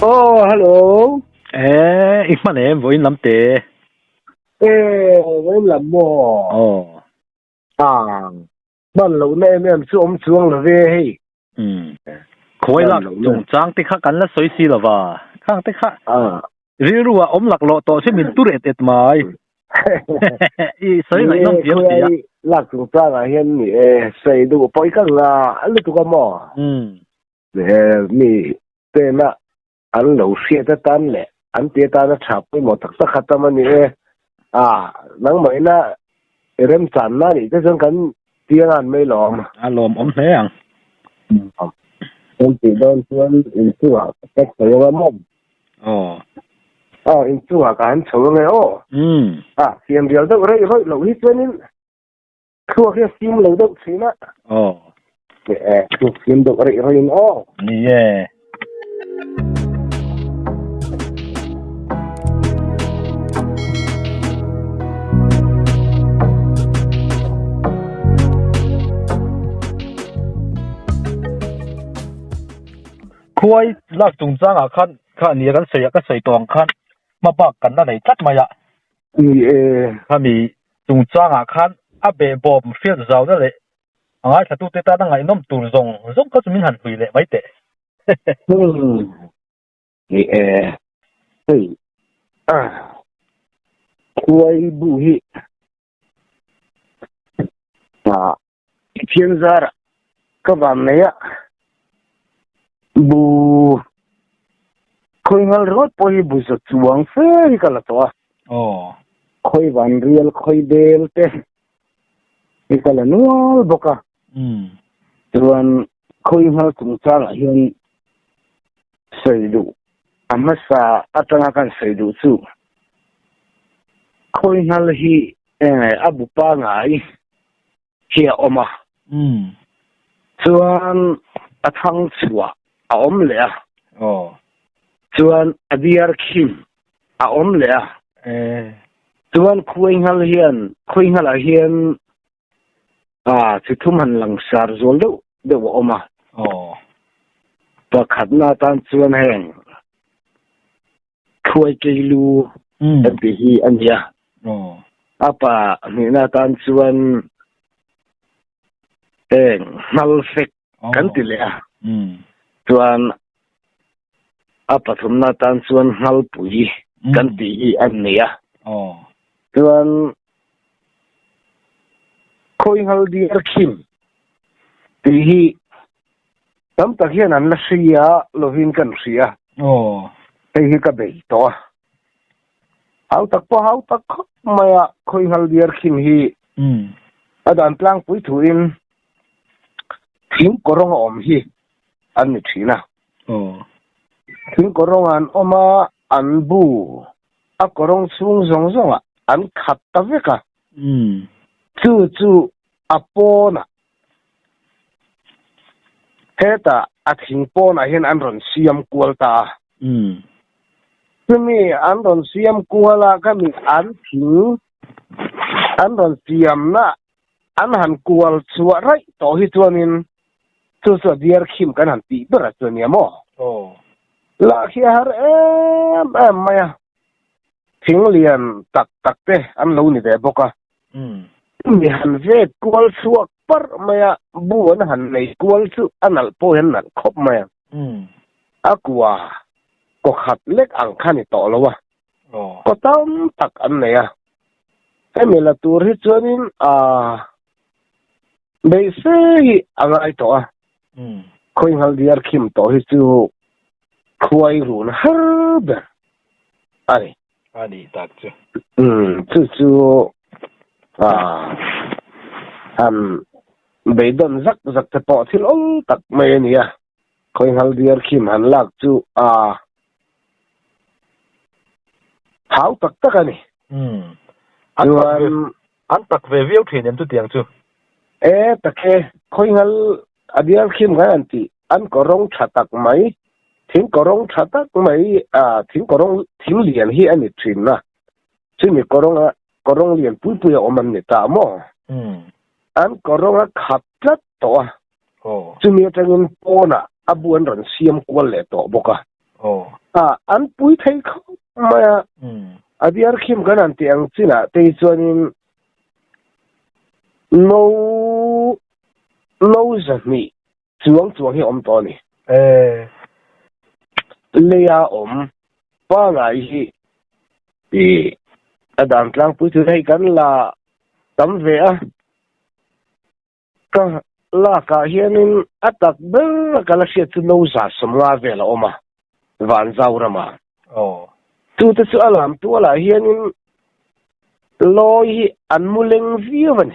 Oh, hello. Ít mà nè, với lắm tệ. Với làm mò. Ồ. Bạn lâu nay em xuống xuống là về hay. Khối lạc dùng trang tích khắc cắn là xối xì là và. Khang tích khắc. Rí rùa lạc lộ tổ sẽ mình tu rệt mai. Xối lại nông tiếm tì á. Lạc dùng trang à hiên mì xây đủ bói căng là anh lưu tụ mò. Mì tên là anh lâu xia ta tan lệ. Anh tía ta nó chạp với một thật sắc khát tâm anh nắng mấy na rem chán na thì cái dân cắn tiếng ăn mấy lòm Lòm ống thế à em chỉ đơn xuống in chua cách thấy ông mồm in chua cả anh chua nghe ô xem điều đó rồi lâu ít cho nên thua cái phim lâu đâu xí na chụp phim được rồi ô yeah khối lạc dùng trang à khăn này cái sợi toàn khăn mà bạc cắn là này chắc mày ạ khăn mi dùng trang à khăn bề bom phiền giàu đó đấy ai thật tu tê ta đang ngày nôm tù rong có mình hẳn hủy lệ mấy tệ khối bù hi thiên gia các bạn này bu khoi ngal rot poi bu sa chuang fe kala to khoi van riel khoi del te kala nual boka tuan khoi ngal tung chang hian seidu amasa atanga kan seidu chu khoi ngal hi abu pa ngai hi oma tuan athang chua om le chuan adiar khim om le chuan khuai ngal hian chithum han langsar zol do oma pakhatna tan chuan heng khuai keilu bi hi ania apa nina tan chuan ngal fek kan ti le chuan pathum na tan chuan ngal pui kan ti hi an nia chuan khoi ngal di arkhim ti hi tam tak hian an la sia lovin kan sia ei hi ka bei to hau tak maya khoi ngal di arkhim hi adan tlang pui thuin thing korong om hi an mi thina thing korong an oma an bu a korong chung zong an khat ta veka chu apona heta a thing pona hian an ron siam kualta mi an ron siam kuala ka mi an thing an ron siam na an han kual chuwa rai to hi chuanin chu diar khim kan han ti bera chuania mo la khia har em maya thing lian tak te an lo ni de boka mi han ve kual chuak par maya bu an han nei kual chu anal po hen nal khop maya akwa ko khat lek ang khani to lo wa ko tam tak an ne ya em la tur hi chuanin bei se angai to khoi ngal diar khim to hi chu khuai run harb ani tak chu chu bei don zak te po thil ol tak mai nia khoi ngal diar khim han lak chu hau tak ani an tak ve viu thin em tu tiang chu takhe khoi ngal adiar khim ga anti an korong thatak mai thing korong thatak mai thing korong thing lian hi ani thin na chimi korong lian pui oman ni ta mo an korong khat to chumi tangin pona abuan ran siam kwal le to boka an pui thei khop maya adiar khim kan an tiang china te chuanin no zami chuang hi om to ni leya om pa ngai hi adan tlang pui thu thei kan la tam ve a ka la ka hianin atak ber kala sia tu no za samwa ve la oma van zaurama tu te chu alam tu ala hianin loi an muleng viawan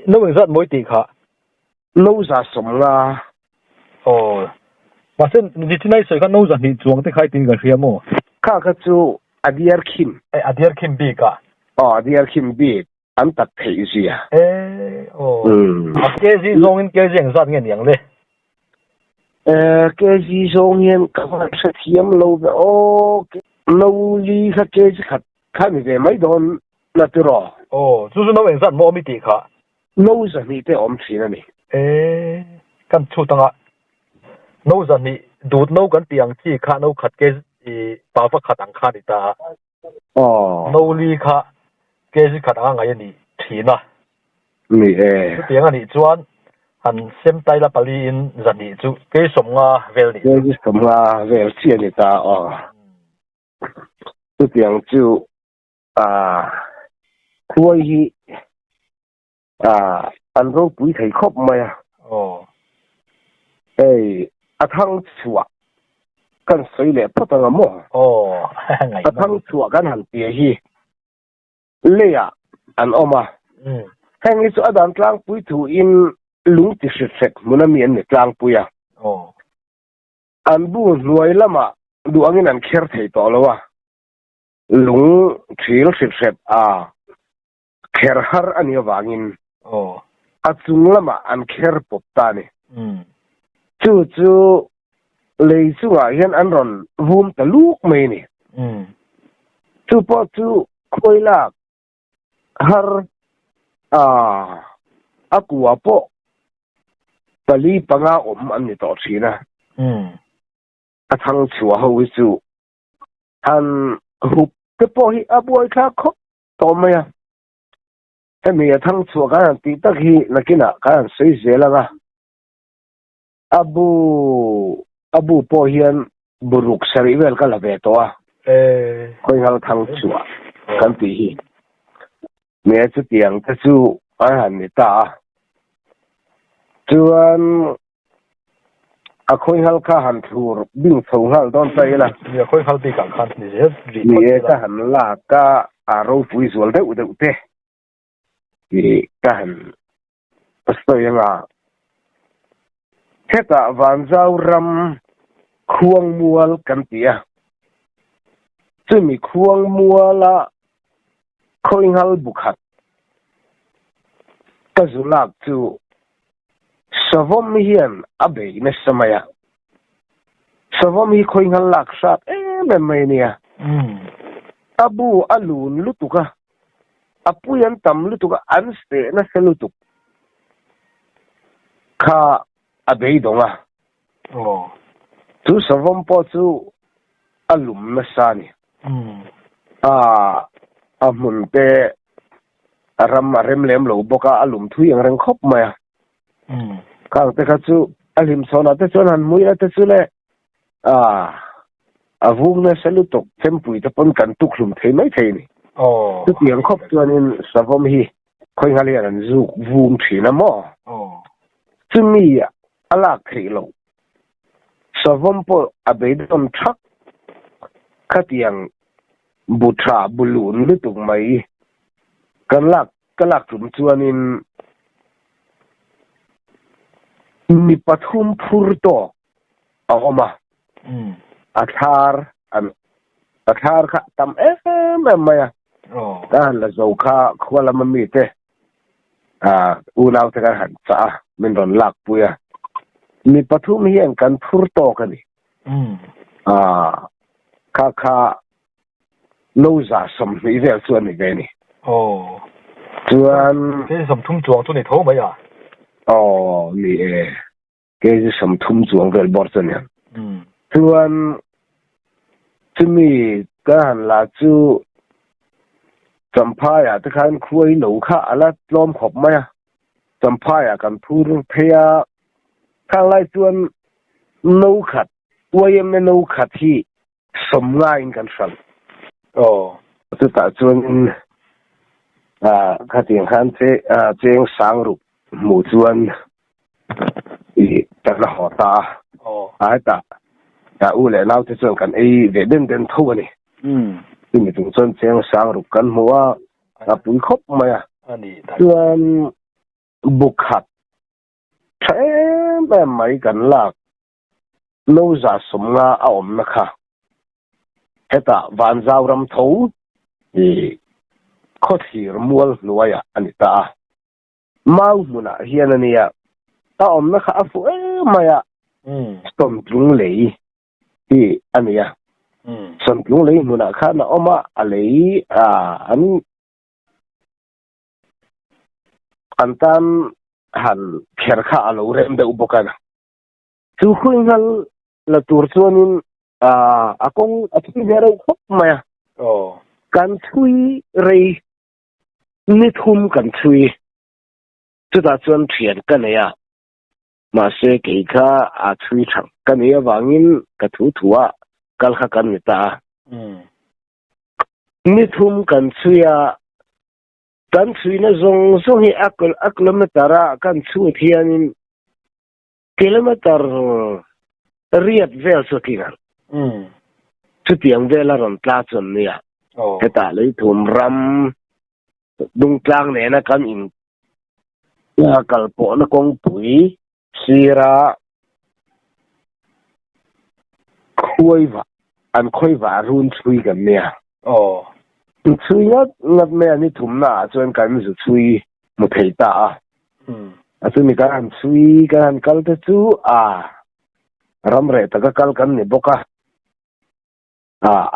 no zat moi ti kha no za somla mà sen ni tinai soi kha no za ni chuang te khai tin ga hriamo ka chu adiar khim bi ka adiar khim bi an tak thei zia ke ji zong in ke jeng zat nge niang le ke ji zong yen ka fa sa thiam lo lo li kha ke ji khat kha ni ve mai don na tu ro chu no wen zat mo mi ti kha no za ni te om thina ni kan chu tanga no za ni dut no kan tiang chi kha no khat ke pa fa khat ang kha ni ta no li kha ke ji khat ang ngai ni thina ni tiang ani chuan han sem tai la pali in za ni chu ke som nga vel ni ke ji som nga vel chi ni ta tu tiang chu khuai hi an ro pui thei khop maya athang chua kan soi le patanga mo athang chua kan han tia hi leya an oma hang is adan tlang pui thu in lung ti sek munami an tlang puya an bu nuai lama du angin an kher thei to lowa lung thil sep kher har ani wangin achung lama an kher pop ta ni chu lei chunga hian an ron vum ta luk mai ni chu po chu khoilak har akua po pali panga om an ni to thina athang chua ho chu an hup te po hi abuai kha khop to maya emi athang chua kan ti tak hi nakina kan sei zela abu po hian buruk sari vel kala ve to khoi hal thang chua kan ti hi me chu tiang ta chu han ni ta chuan khoi hal kha han thur bing thong hal don sai la ya khoi hal bi ka khan ni je ni ka han la ka aro pui zol de u te ka han pasto yanga theta van zau ram khuang mual kan tia chumi khuang muala khoi hal bukhat ka zulak chu savom hian abe ne samaya savom hi khoi hal lak sat mai nia abu alun lutuka apuyan tam lutuka anste na selutuk kha abei donga tu savom po chu alum na sani amun te ram lem lo boka alum thu yang reng khop maya kang te kha chu alim sona te chon han muya te chu le avung na salutok tempui te pon kan tuklum thei mai thei ni tu tiang khop chuanin savom hi khoi ngalian an zu vum thina mo chumi alak thei lo savom po abeidon thak khatiang butra bulun lutuk mai kalak tum chuanin mi pathum phurto oma athar kha tam maya kan la zo kha khwala mami te unaw te kan han cha min ron lak puya mi pathum hian kan phurto kani kha no za som ni vel chuan ni ve ni chuan ke som thum chuang chu ni tho mai ni ke som thum chuang vel bor chuan chuan chumi ka han la chu champaya te khan khuai lo kha ala tlom khop maya champaya kan phur phea khang lai chuan no khat wayem ne no khat hi somnga in kan san tu ta chuan khatiang khan cheng sang ru mu chuan i ta la hota ai ta u le lau te chuan kan ei ve den tho ani mi tung chuan cheng sang ru kan muwa a pui khop maya chuan bukhat thêm mai kan lak lo za somnga a om na kha heta van zau ram tho i khothir mual nuaya anita mau muna hian ania ta om na kha fu maya stom tlung lei ti ania som tlung lei muna kha na oma alei antan han kher kha alo rem de ubokana chu khuingal la tur chuanin akong athi zero khop maya kan thui rei ni thum kan thui chu da chuan thian kanaya ma se ke kha a thui thang kania wangin ka thu thuwa kal kha kan ta ni thum kan thuya kan thui na zong hi kilometera kan thu thianin kilometer riat vel sokinga chu tiang vela ron tla chon nia heta lei thum ram dung tlang ne na kan in ya kalpo na kong pui sira khoiwa run chui kan nia chui ngat me ani thum na chuan kan zu chui mu thei ta atu mi kan chui kan kal te chu ram re ta ka kal kan ni boka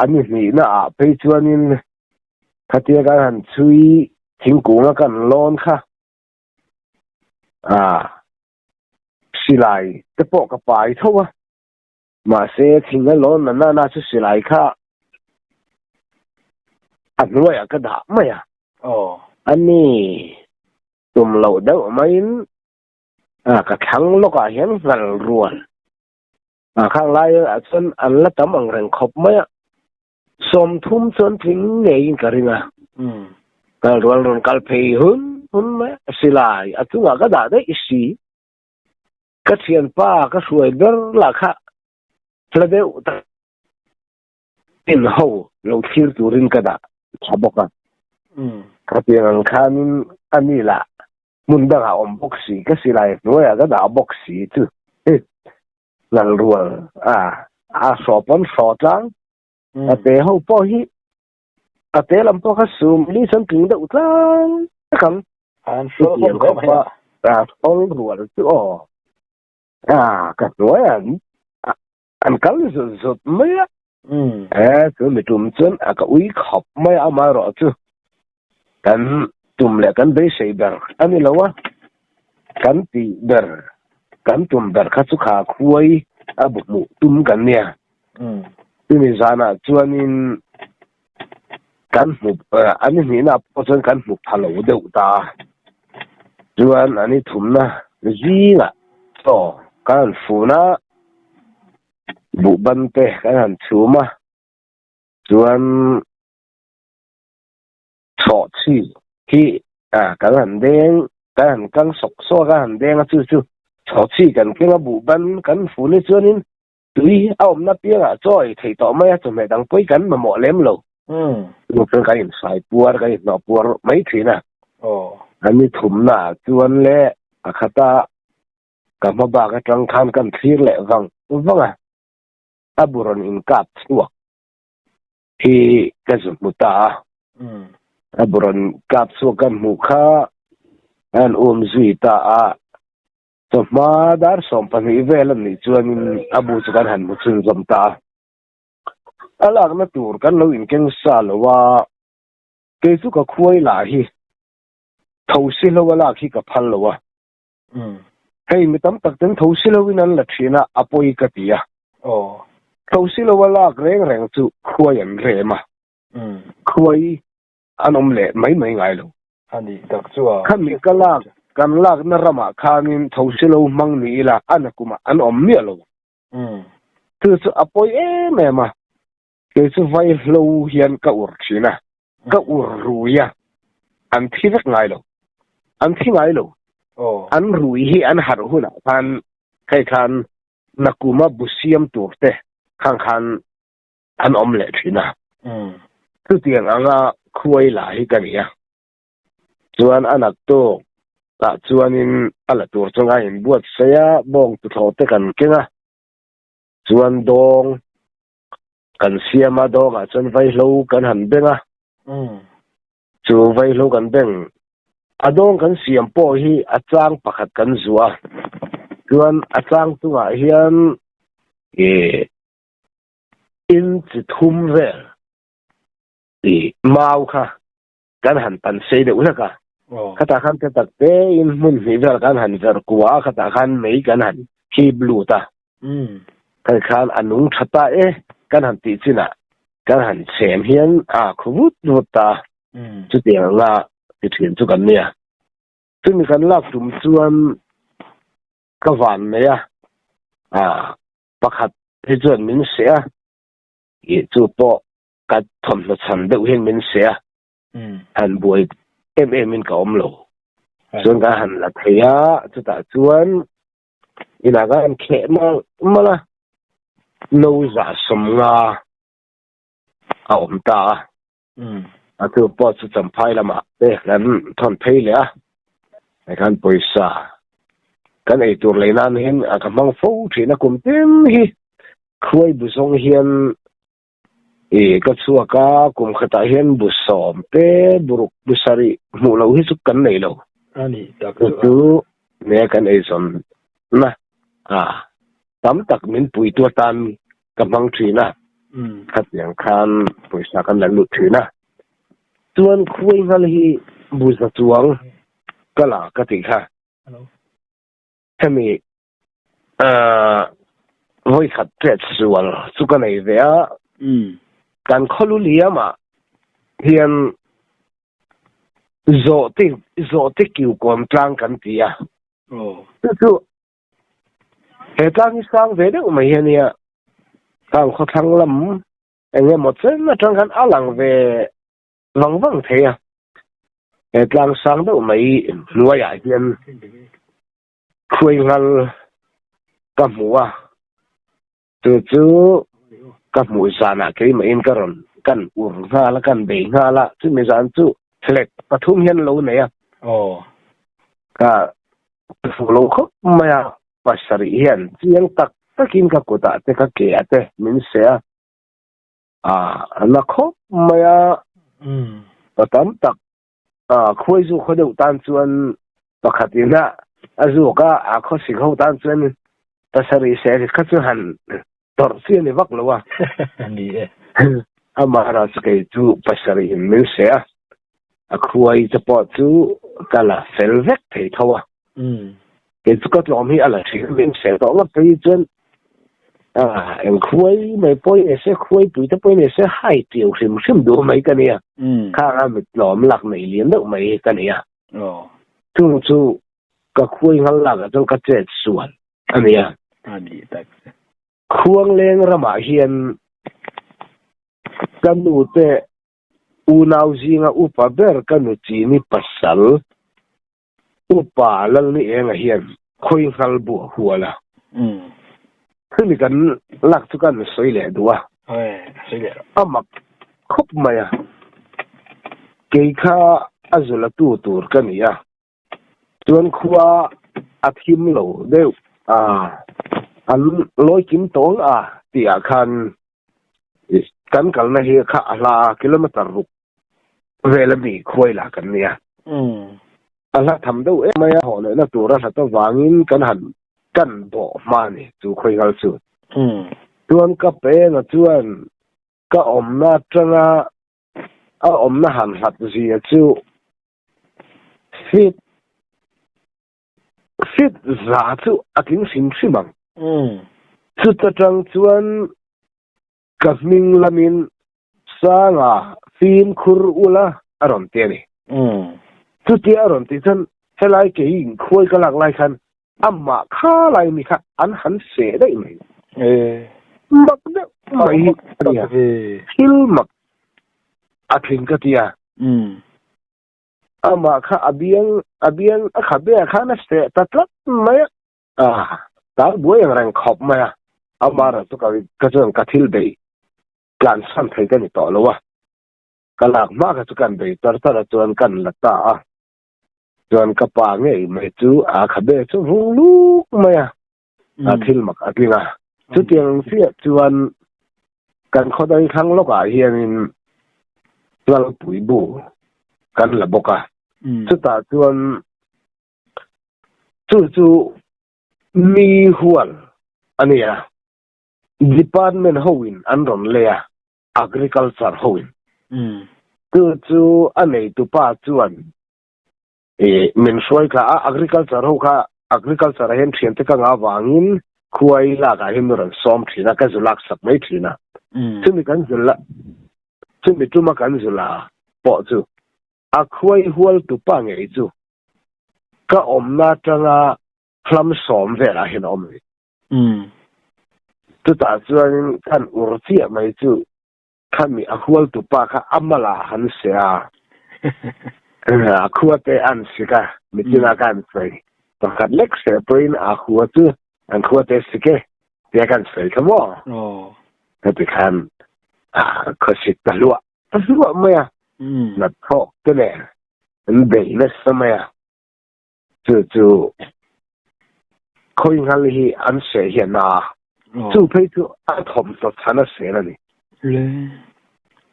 ani ni na pe chuanin khatia kan chui thingkunga kan lon kha silai te po ka pai thowa ma se thinga lon na chu silai kha anwaya ka da maya ani tum lo dau main ka thang lo ka hian ngal rual khang lai chuan an la tam ang reng khop maya som thum chuan thing nei karinga kal rual ron kal phei hun ma silai atunga ka da dai isi ka thian pa ka suai ber la kha tlade uta in ho lo thir turin ka da chaboka kapiang khanin anila munda ga om boxi ka silai noya ga da boxi tu lal rual sopon sotang ate ho po hi ate lam po ka sum li san ting da utlang kan an so ko pa ol rual tu ka noya an kal zot maya tu mi tum chun ka ui khop maya amaro chu kan tum le kan be sei ber ani lawa kan ti ber kan tum ber kha chu kha khuai abu mu tum kan nia mi zana chuanin kan mu ani ni na po chuan kan mu phalo deuh ta chuan ani thumna zinga to kan funa bu ban te kan chuma chuan cho chi hi kan deng kan sok so kan deng chu cho chi kan kenga bu ban kan funi chuanin tui aom na pianga choi thei to mai chu me dang poi kan ma mo lem lo lu kan kai sai puar kai no puar mai thina ani thumna chuan le akhata kama ba ka tang khan kan thir le wanga aburon in kap chuwa hi kazuta aburon kap chu kan mu kha an zui ta so ma dar som pani velan ni chuan abu chu kan han mu chun zom ta alak na tur kan lo in keng sa lowa ke chu ka khuai la hi thosi lo wala khi ka phal lowa hei mi tam tak ten thosi lo win an la thina apoi ka tia thâu xí lâu là rèn rèn chú khuya anh rè mà khuya anh lệ mấy ngày luôn anh đi đặc chúa khăn mi cái lạc nó ra mà khanin thâu xí lâu mang ni là anh cũng anh mía luôn từ chú apoi em mà cái chú vay lâu hiền cả ur chi na cả ur rùi à anh thi rất ngày luôn anh rùi hi anh hạt hôn à khai khan nakuma busiam turte khang an lệ chi na tu tiền anga khuai la hi ka ria chuan anak to ta chuanin ala tur chunga in buat saya bong tu thote kan kenga chuan dong kan siama dong a chuan vai lo kan han benga chu vai lo kan beng adong kan siam po hi achang pakhat kan zuwa chuan achang tunga hian in chi thum vel mau kha kan han pan sei de ulaka khata khan te tak te in mun hi ver kan han ver kuwa khata khan mei kan han hi blue ta kan khan anung thata kan han ti china kan han sem hian khuvut ta chu te nga ti thin chu kan nia chu mi kan lak tum chuan ka van me pakhat hi chuan min se chu po ka thom lo chan deuh hian min se han buai em in ka lo chuan ka han la theia chu ta chuan ina ga an khe mala no za som nga ta chu po chu cham phai lama te lan thon phei le ai kan poisa kan ei tur leinan hin ka mang fo thina kum tem hi khuai bu song hian ka chuaka kum khata hian bu som te buruk bu sari mu lo hi chu kan nei lo ani tak chu ne kan ei som na tam tak min pui tu tan ka mang thina khat yang khan poisa kan lan lu thina chuan khuai ngal hi bu za chuang kala ka ti kha hemi voi khat pet sual chu kan ei ve kan kholu liama hian zo te kiu kom tlang kan tia chu he tlang sang ve de mai hian ya tang kho thang lam enge mo chen na tang kan alang ve wang the ya he tlang sang de mai nuaya hian khuai ngal ka muwa chu ka mu sana ke ma in karon kan ur nga la kan be nga la chu me zan chu thlek pathum hian lo ne ya ka fu lo kho maya pasari hian chiang tak takin ka kota te ka ke ate min se na kho maya patam tak khoi zu khodeu tan chuan pakhatina azuka kho sikho tan chuan pasari se ka chu han tor sia ni vak lowa ni amara ke chu pasari min se khuai cha po chu kala selvek thei thawa ke chu ka tlom hi ala thi min se to la pe chen en khuai mai poi ese khuai pui ta poi ne se hai tiu sim du mai ka nia kha ga mit lom lak nei lian do mai ka nia chu ka khuai ngal la ga ka che suan ania ani tak khuang leng rama hian kanu te unau zinga upa ber kanu chi ni pasal upa lal ni enga hian khoi ngal bu huala khuni kan lak chu kan soile duwa soile amak khop maya keikha azula tu tur kania chuan khuwa athim lo deu an loi kim tol tia khan kan kal na hi kha ala kilometer ruk vela bi khoi la kan nia ala tham do maya ho na tura sa to wangin kan han kan bo mani chu khoi gal chu chuan ka pe na chuan ka om na tanga om na han hat zia chu fit za chu aking sim simang chu ta tang chuan ka ming lamin sanga fin khur ula aron te ni tu ti aron ti chan helai ke in khoi ka lak lai khan amma kha lai mi kha an han se dai mai mak de mai ya hil mak athin ka tia amma kha abiang kha be kha na se tatlat mai ta buai rang khop mai amma ra to ka chang ka thil bei plan san thai ka ni to lo wa kalak ma ka chu kan bei tar tar chuan kan la ta chuan ka pa nge mai chu kha be chu rung lu mai thil mak atlinga chu tiang sia chuan kan khodai khang lo ka hianin chuan pui bu kan la boka chu ta chuan chu mi hual ania department hoin an ron lea agriculture hoin chu anei tu pa chuan min soi ka agriculture ho ka agriculture hen thian te ka nga wangin khuai la ka hin ron som thina ka zulak sak mai thina chumi kan zula chumi tuma kan zula po chu a khuai hual tu pa nge chu ka omna tanga hlam som vela hin om tu ta chuan kan urtia mai chu khami a hual tu pa kha amala han sia a khuate an sika mitina kan sei pakhat lek se point a khuatu an khuate sike dia kan sei kamo tapi kan khosit talua maya na thok te le an bei na samaya chu khoi ngal hi an se hiana chu phei chu a thom so chana se la ni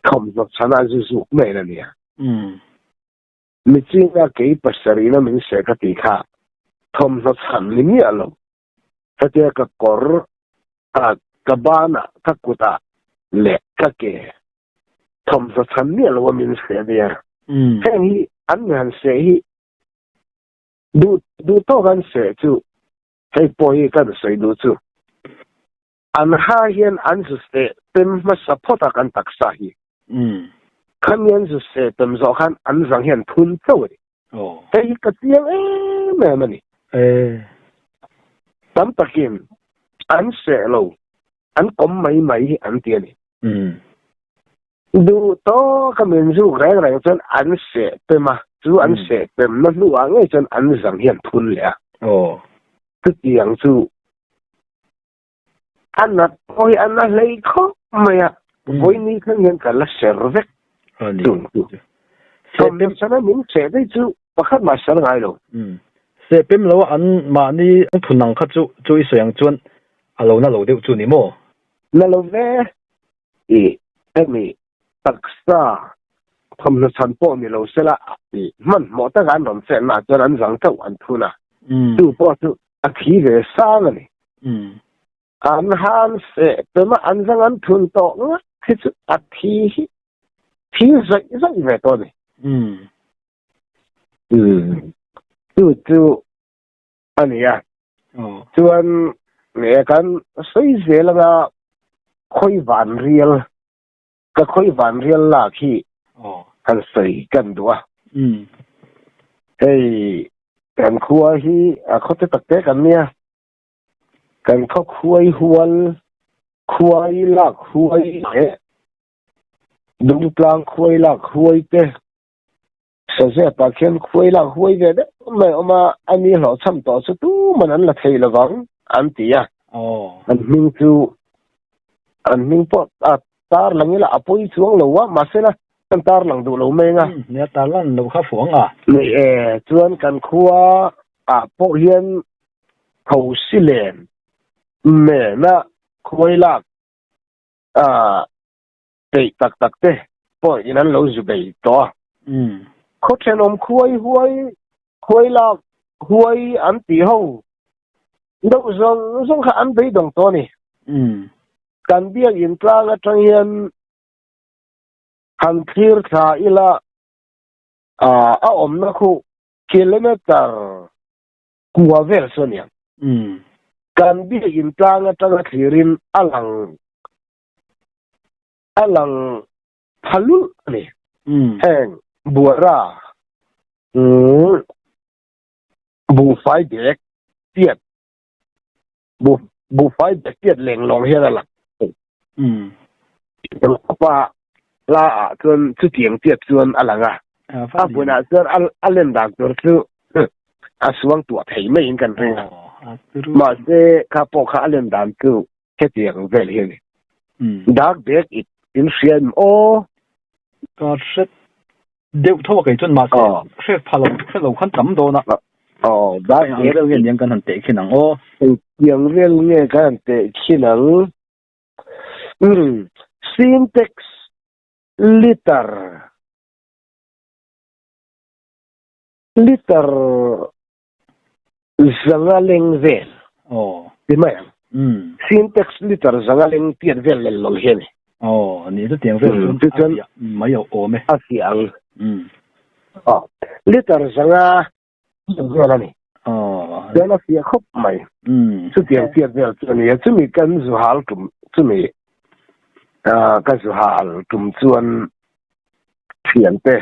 thom so chana zu me la ni mi chinga ke pasari na min se ka ti kha thom so chan ni mi alo ta te ka kor a ka bana ka kuta le ka ke thom so chan ni alo min se dia hi an han se hi du to gan se chu hei poi kan sei du chu an ha hian an su se tem ma support kan taksa hi khamian su se tem zo khan an zang hian thun chawri hei ka tiang me mani tam takin an se lo an kom mai an tia ni du to kamin zu rang chen an se pema chu an se pem na lu ang chen an zang hian thun le tu tiang chu anat oi anna lei kho maya voi ni khan ngen ka la servek so dem sana min che dai chu pakhat ma sar ngai lo se pem lo an ma ni thunang kha chu isayang chuan alo na lo deu chu ni mo na lo ve emi taksa thom na chan po ni lo sela man mo ta gan ron se na chuan an zang tau an thuna tu po chu a thi ve sang ani an han se pema an zang an thun to nga chu a thi zai ve to ni tu ania chuan me kan sei zelanga khoi van riel la khi kan sei kan dua hei kan khuwa hi a khote takte kan nia kan kho khuai hual khuai la khuai he dung tlang khuai la khuai te sa se pa khen khuai la khuai ve de mai oma ani lo cham to chu tu manan la thei lawang an tia an ming po tar langila apoi chuang lo wa masela kan tar lang du lo menga ne tar lan lo kha fuang ni chuan kan khuwa po hian khou silen me na khuai lak tei tak te po inan lo zu bei to kho thenom khuai lak khuai an ti ho do zong kha an bei dong to ni kan bia in tlang atang hian han thir tha ila a om na khu kilometer kuwa vel sonia kan bia in tlang atang thirin alang alang phalul ni heng buara bu phai dek tiet bu phai dek tiet leng long hian ala pa la chuan chu tiang tiet chuan alanga a buna chuan alen dak tur chu a suang tu thei mai in kan ringa ma se ka po kha alen dan chu ke tiang vel hian dak dek it in sian oก็เสร็จเดี๋ยวทั่วกันจนมาเสร็จพาเราขั้นต่ำโดนะได้เรื่องเงี้ยกันหันเตะขี้หนังโอ้ยังเรื่องเงี้ยกันเตะขี้หนังsyntax liter zangaleng vel di mai syntax liter zangaleng tiat vel lel lol hian 哦，你是点分这真没有我没啊想liter zanga vel ani 哦，เดี๋ยวเราเสียครบใหม่สุดเดียวเสียเดียวตัวนี้จะมีกันสุหาลกลุ่มจะมีกันสุหาลกลุ่มส่วนเทียนเต้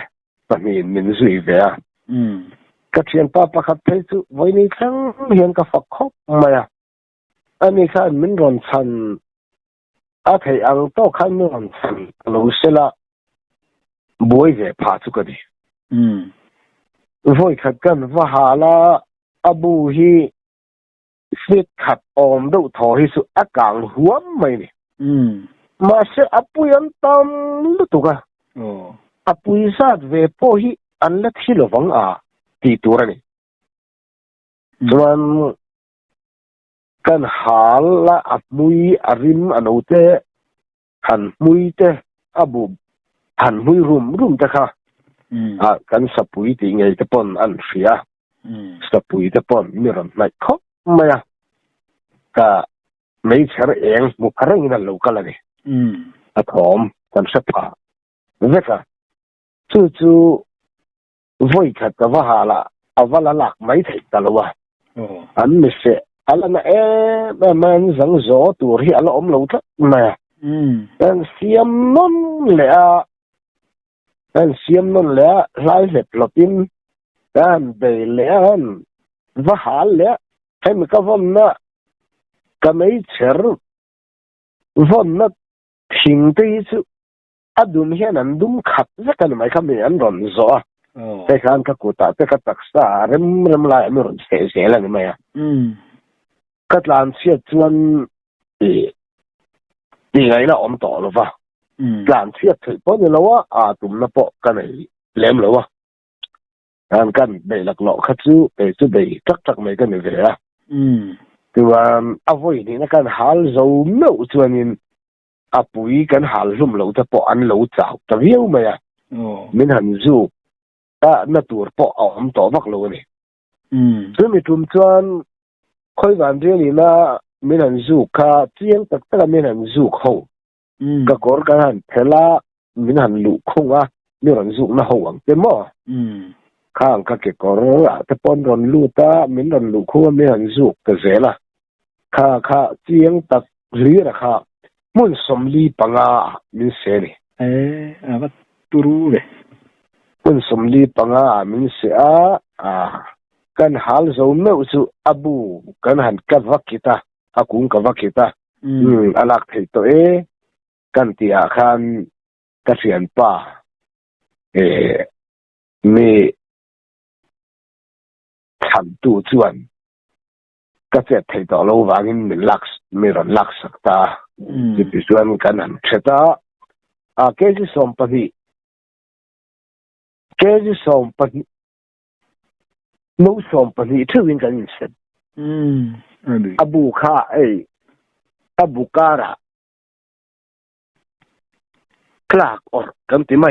ปะมีมินสุยเวียก็เทียนป้าประคับเทสุไว้ในครั้งเห็นกับฝักครบใหม่อันนี้ค่ะมินรอนชันอาเทียงโตขันมินรอนชันรู้เสละบวยเวพาสุกดีบวยขัดกันว่าหาละอาบูฮีสิทธิ์ขัดอมดูทอฮิสุอากางหัวไม่เนี่ยมาเสอปุยันตามลุตุกะอปุยซาดเวโปฮีอันเล็กฮิโลฟังตีตัวนี่ส่วนกันหาละอปุยอาริมอันอุเตหันมุยเตอาบูหันมุยรุมเตค่ะกันสปุยติงไงจะปนอันเสียสปุยจะปนมีรันไม่ครบไม่ก็ไม่เชื่อเองมุขเรื่องนั้นลูกกันเลยอะถมกันสับผ้าเวกจู่วิ่งขัดกับว่าหาละเอาว่าละหลักไม่ถึงตลอดอันไม่เสียอะไรนะมันสังโจตัวที่อะไรลูกทั้งไม่กันเสียมนั่นแหละกันเสียมนั่นแหละไล่เสร็จหลบอินกันเบลเลียนว่าหาเละให้มันก็วันน่ะก็ไม่เชื่อวันน่ะทิ้งที่สุดดุมเฮียนันดุมขัดสักกันไม่ขมิ้นร้อนจ้ะแต่การก็กูตัดแต่ก็ตักษาเริ่มลายไม่ร้อนเสียแล้วนี่ไหมก็หลานเสียจวนยังไงนะอมต่อหรือเปล่าหลานเสียถือป้อนอยู่แล้วว่าตุ่มน่ะปะกันไหนเล่มหรือวะกันเบลล์หลอกขัดซูเบลซูเบลจักไม่กันเลยอ่ะตัวเอาไว้นี่นะกันหาเราไม่ชวนนี่ปุยกันหาลุ่มเราจะปะอันเราเจ้าจะเบี้ยวไหมมันหันซูน่าตัวปะเอาต่อวักเราเนี่ยซึ่งมีทุ่มชวนค่อยวันเรื่องนี้นะมันหันซูค่ะเจียงแต่มันหันซูเขาก็กอดกันหันเทล่ามันหันลุกคงมันหันซูน่าห่วงเต็มมั้ข้างก็เก็บกอดแต่ปนรอนลูตามันรอนลุกคงมันหันซูก็เสียละข้าเจียงตัดหรือละข้ามุ่งสมลีปังมินเสนี่ว่าตูรู้เลยมุ่งสมลีปังมินเสียกันหาลเราไม่อุสุอบูกันหันกับวักกิตาอากุงกับวักกิตาอลักที่ตัวกันที่อาคารกเสียนป่ามีฉันตูจวนก็จะที่ตัวเราวางินมีลักมีรอนลักสักตาที่พิจารณากันนั้นเช่นว่าเคจิสอมปฏินู้สอมปฏิที่วิ่งกันยิ่งเสร็จอบูข้าอบูการะกลากอร์กันที่ไม่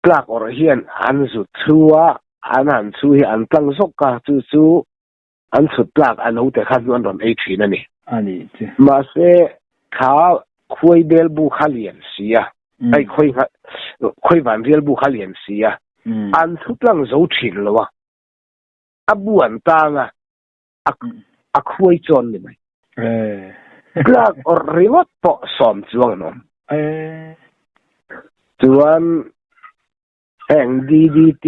กลากอร์เฮียนอันสุดชัวอันนั้นชัวอันตั้งสกกาจู่อันสุดกลากอันนู้แต่ขัดนวลรอนทีนั่นนี่มาเสข้าคุยเบลบุคาเลียนเสียคุยวันเรียลบุคาเลียนเสียอันสุดลังโจชินแล้ววะอบูอันต่างคุยจนนี่ไหมกลากอร์ริวัตปะสอมจวงนน chuan heng DDT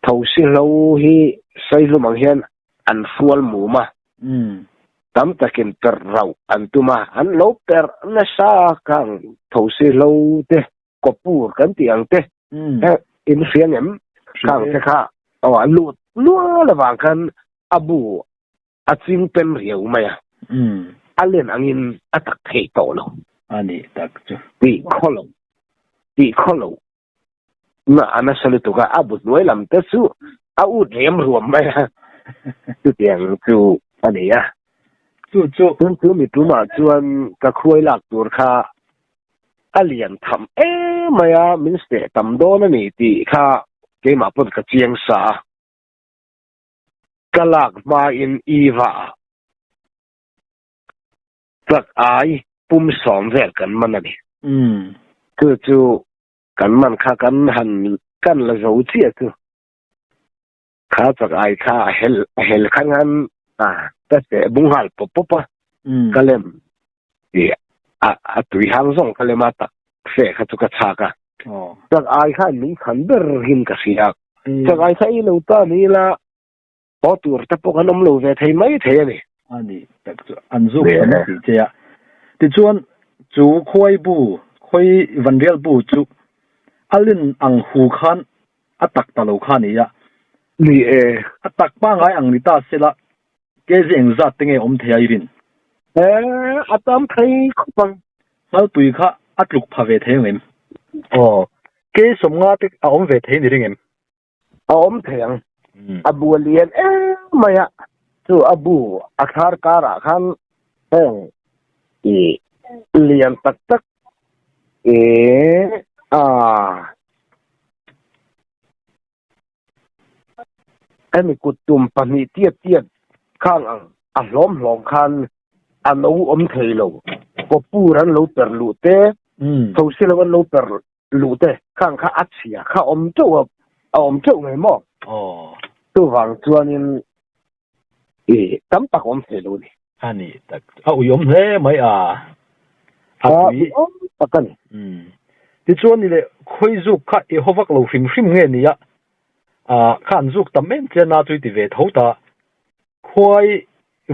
thầu si lâu hi xây lu mang hian an fual mu ma tam takin per rau an tuma an lo per na sa kang thầu si lâu te kopur kan tiang te in fiang em kang te kha aw lut lua lawang kan abu aching pen riau maya alien angin atak thei to lo ani tak chu ti kholo na ana salitu ka abut noi lam te su a u rem ruam maya tu tiang chu ani ya chu mi tu ma chuan ka khuai lak tur kha alien tham maya minste tam do na ni ti kha ke ma pon ka chiang sa kalak ma in iwa tak ai pum som vel kan man ani chu kan man kha kan han kan la zo chi tu kha tak ai kha hel khan han ta se bung hal popa kalem a tui hang zong kalema tak se kha tu ka cha ka tak ai kha ni khan ber hin ka sia tak ai kha i lo ta ni la o tur ta po kan om lo ve thei mai the ni ani tak chu an zu kan ti che ya ti chuan chu khoi van rial bu chu alin ang hu khan atak ta lo khan ya ni atak pa ngai ang ni ta sela ke jeng za tenge om the ai rin atam thai khopang mal tui kha atluk pha ve the ngem ke som nga te a om ve the ni ring em a om theng abu lian maya chu abu akhar kara khan lian tak anh kutum pani tiệt khang ang lom khan anu om thei lo ko puran lo per lu te so silawan lo per lu te khang kha achia kha om chau ngai mo tu wang chuanin tam tak om thei lo ni ani tak yom he mai takan ti chuan ni le khoi zu kha e howak lo hrim nge ni ya khan zuk tam men chen na chui ti ve thota khoi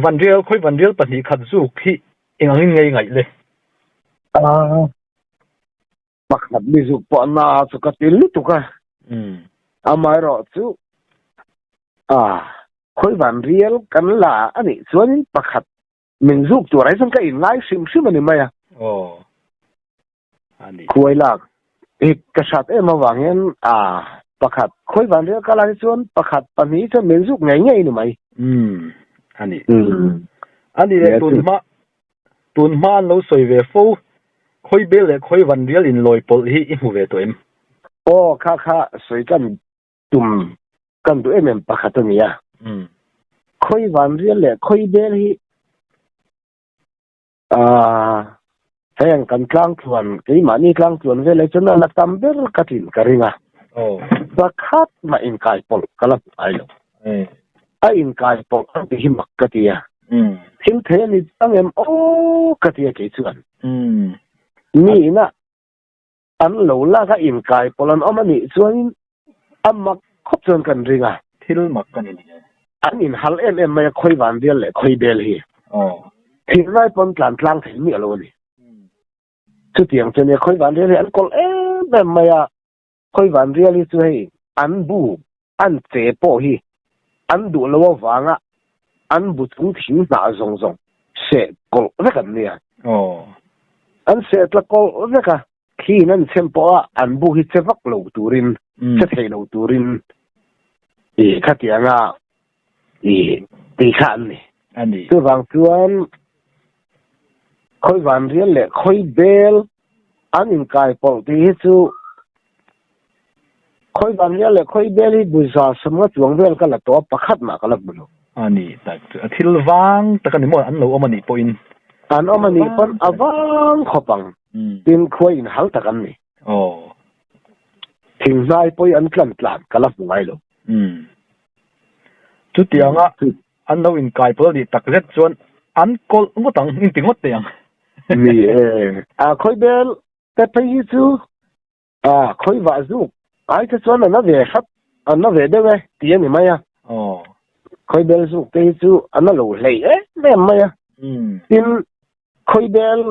van riel pani khat zuk khi engangin ngai le pakhat mi zuk po na chu ka til tu ka amai ro chu khoi van riel kan la ani chuanin pakhat min zuk tu rai sang ka in lai sim ani maya ani khoi lak ka sat mawangin pakhat khoi van riel ka lai chuan pakhat pani chu min zuk ngai ni mai ani le tun ma lo soi ve fo khoi bel le khoi van riel in loi pol hi i hu ve to em kha soi kan tum kan du em pakhat ni ya khoi van riel le khoi bel hi heng kan tlang chuan ke mani tlang chuan ve le chuna la tam ber katin karinga pakhat ma in kai pol kala ai lo in kai pol ti hi makkatia thim the ni tangem katia ke chuan ni na an lo la ka in kai polan omani chuan amak khop chuan kan ringa thil mak kan ni an in hal em mai khoi van riel le khoi bel hi thil rai pon tlang thei mi alo ni chu tiang chen khoi van riel an kol em mai khoi van riel hi chu hei an bu an che po hi an du lo wanga an bu chung thing na zong se kol na kan ni an se tla kol na ka khi nan sempo an bu hi chevak lo turin che thei lo turin khatianga ti khan ni ani tu wang chuan khoi van riel le khoi bel an in kai pol ti chu khoi van riel le khoi bel hi buza samga chuang vel ka la to pakhat ma ka la bulu ani tak thil wang takan mo an lo omani point an omani pon awang khopang tin khoi in hal takan ni thing zai poi an tlan kala fungai lo chu tianga an lo in kai pol di tak ret chuan an kol ngotang in tingot te yang mi khoi bel te pai chu khoi va zu ai te chuan na ve khat an na ve de ve ti ni mai khoi bel zu te chu an lo lei me mai tin khoi bel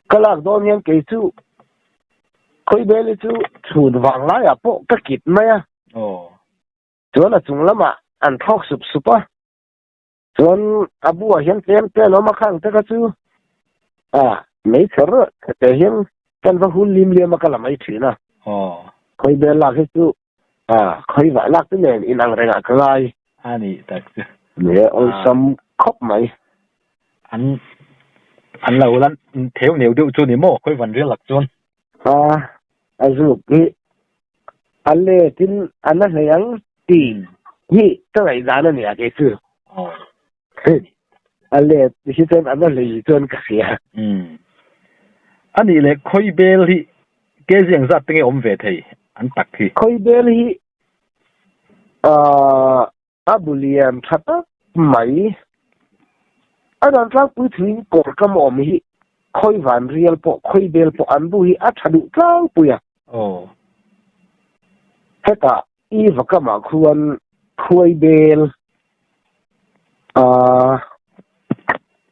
kalak don hian ke chu khoi bel chu chhun wang lai a po ka kit mai chuan a chung lama an thok sup supa chuan abu a hian tlem te lo ma khang te ka chu mấy thở thể hiện căn văn hun lim liêm mà cái làm ấy thứ na khơi bên lạc hết chú khơi vải lạc cái này in ăn rồi ngã cái lai anh thật nè ôi sâm khóc mày anh lâu lắm thiếu nhiều điều chú niệm mô khơi vẫn rất lạc chuan anh giúp cái anh lê tin anh nói rằng tiền hi cái này giá nó nè cái thứ anh lê thì xem anh nói lấy chuan cái gì anh đi lấy khơi bel thì cái gì ra tiếng ông về thì anh tắc thì khơi bel thì abulian thật mấy anh đang làm bữa thìn cổ cam ôm hi khơi van real po khơi bel po anh bui at hadu trang puya hết cả y và cái mà khuôn khơi bel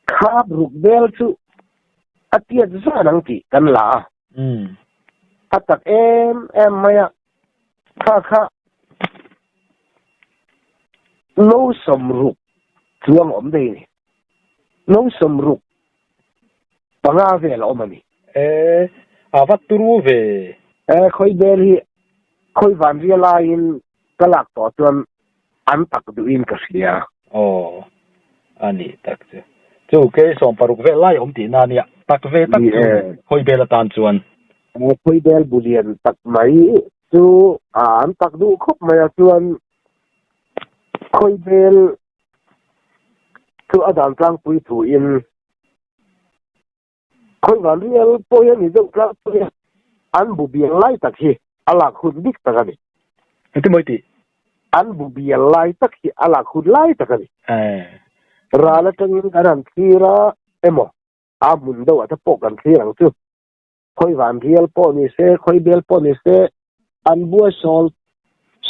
khab ruk bel chu atiat za nang ti kan la atak em maya kha no som ruk chuang om de ni no som ruk panga ve la om ni avat turu ve khoi bel hi khoi van ria la in kalak to chuan an tak du in ka sia ani tak chu chu ke som paruk ve lai om ti na nia tak ve tak khoi bel tan chuan khoi bel bulian tak mai chu an tak du khop mai chuan khoi bel chu adam tlang pui thu in khoi van rial poya ni zo tlang pui an bu biang lai tak hi ala khun dik tak ani ti moi ti an bu biang lai tak hi ala khun lai tak ani rala tangin karan thira emo amun do ata po kan thirang chu khoi van rial po ni se khoi bel po ni se an bua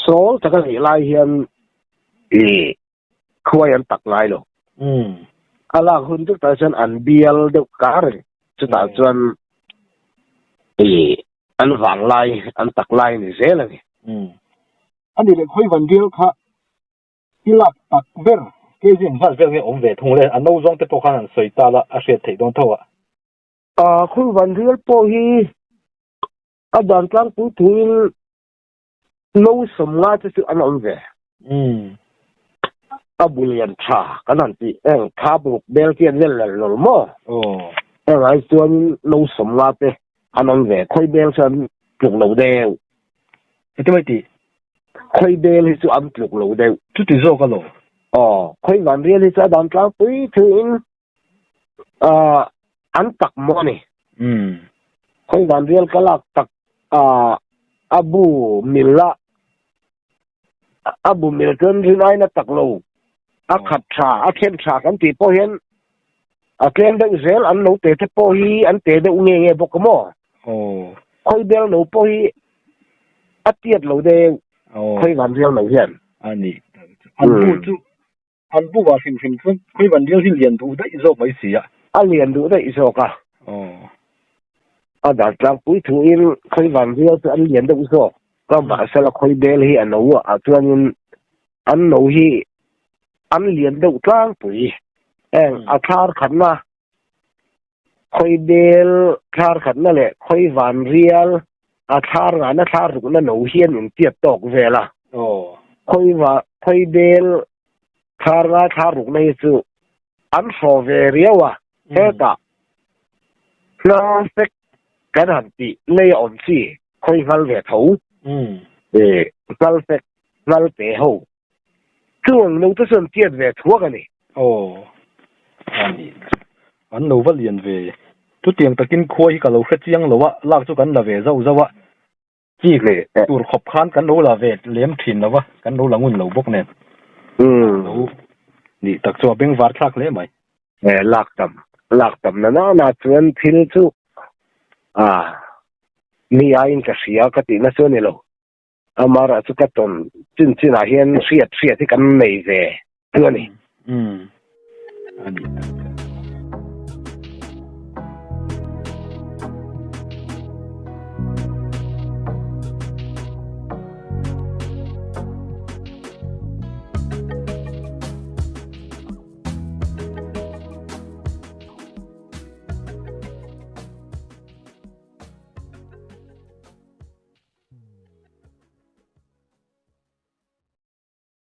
sol tak ani lai hian khoi an tak lai lo ala hun tu ta chan an bial de kar chu ta chuan an wang lai an tak lai ni zel ani ani le khoi van rial kha hilak tak ber cái gì mà về cái ông về thùng lên anh nấu giống cái tô khăn sợi ta là anh sẽ thấy đông thâu à khôi văn riêng po hi đàn trang cũng thui nấu sầm nga cho sự anh ông về bulian cha cái này thì em khá bục bel kia lên là lol mo em ai tuân nấu sầm nga thế anh ông về khôi bel sơn trục lầu đeo cái mấy tí khôi bel thì sự ăn trục lầu đeo chút tí rau cái lẩu khoi van riel hi cha dan tlang pui thin an tak mo ni khoi van riel kalak tak abu milton rinai na tak lo khat tha a then tha kan ti po hian tlen dang zel an lo te po hi an te de nge bok mo khoi bel no po hi atiat lo de khoi van riel mai hian ani an bu chu anh bu vào phim phim khơi văn riêng liền thủ đấy rồi mấy gì ạ liền thủ đấy rồi cả đã làm cuối thu in khơi văn riêng thì anh liền được rồi còn bà sẽ là khơi bel hi anh nấu cho nên anh nấu hi anh liền được trang tuổi em thar khẩn na khơi bel thar khẩn na lệ khơi văn riêng thar ngã na thar cũng na nấu hiên mình tiệt tộc về là khơi bel thar ruk nei chu an so ve riawa heta plastic kan han ti lei on chi khoi val ve tho plastic val pe ho chuang lo ta son tiet ve thuak ani ani an lo va lian ve tu tiang takin khoi ka lo kha chiang lo wa lak chu kan la ve zo zo wa chi le tur khop khan kan lo la ve lem thin lo wa kan lo langun lo bok ne nị tắc cho bên vạt khác lấy mày lạc tầm หลักตำนั้นน่าชวนทิลชุมีอินกับเสียกติน่าชวนนี่หรอมาราชุกตนจินอาเฮียนเสียที่กันไม่เจตัวนี้อันนี้